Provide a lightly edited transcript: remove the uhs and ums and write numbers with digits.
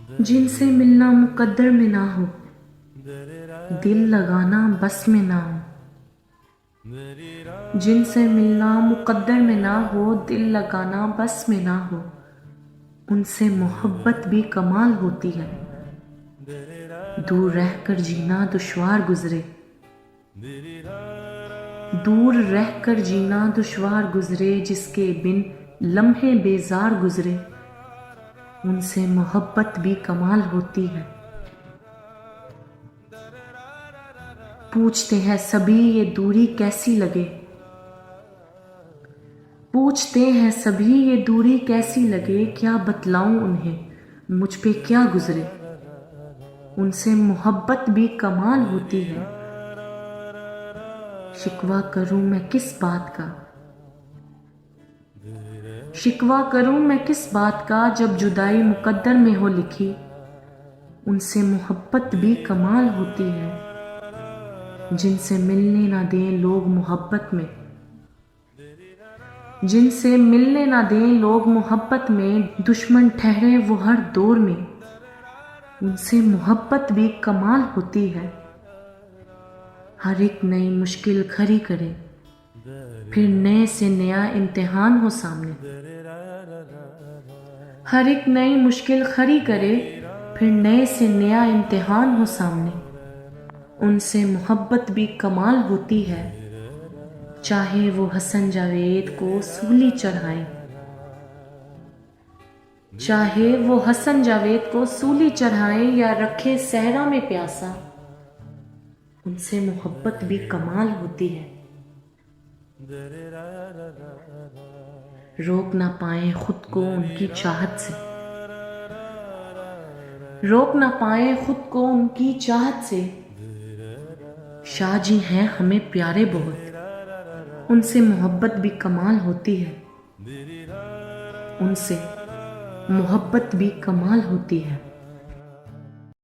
जिनसे मिलना मुकद्दर में ना हो, दिल लगाना बस में ना हो। जिनसे मिलना मुकद्दर में ना हो, दिल लगाना बस में ना हो, उनसे मोहब्बत भी कमाल होती है। दूर रहकर जीना दुश्वार गुजरे, दूर रहकर जीना दुश्वार गुजरे, जिसके बिन लम्हे बेजार गुजरे, उनसे मोहब्बत भी कमाल होती है। पूछते हैं सभी ये दूरी कैसी लगे, पूछते हैं सभी ये दूरी कैसी लगे, क्या बतलाऊं उन्हें मुझ पे क्या गुजरे, उनसे मोहब्बत भी कमाल होती है। शिकवा करूं मैं किस बात का, शिकवा करूं मैं किस बात का, जब जुदाई मुकद्दर में हो लिखी, उनसे मोहब्बत भी कमाल होती है। जिनसे मिलने ना दें लोग मोहब्बत में, जिनसे मिलने ना दें लोग मोहब्बत में, दुश्मन ठहरे वो हर दौर में, उनसे मोहब्बत भी कमाल होती है। हर एक नई मुश्किल खड़ी करे, फिर नए से नया इम्तिहान हो सामने। हर एक नई मुश्किल खड़ी करे, फिर नए से नया इम्तिहान हो सामने, उनसे मोहब्बत भी कमाल होती है। चाहे वो हसन जावेद को सूली चढ़ाएं, चाहे वो हसन जावेद को सूली चढ़ाएं या रखे सहरा में प्यासा, उनसे मोहब्बत भी कमाल होती है। रोक ना पाए खुद को उनकी चाहत से, रोक ना पाए खुद को उनकी चाहत से, शाह जी हैं हमें प्यारे बहुत, उनसे मोहब्बत भी कमाल होती है, उनसे मोहब्बत भी कमाल होती है।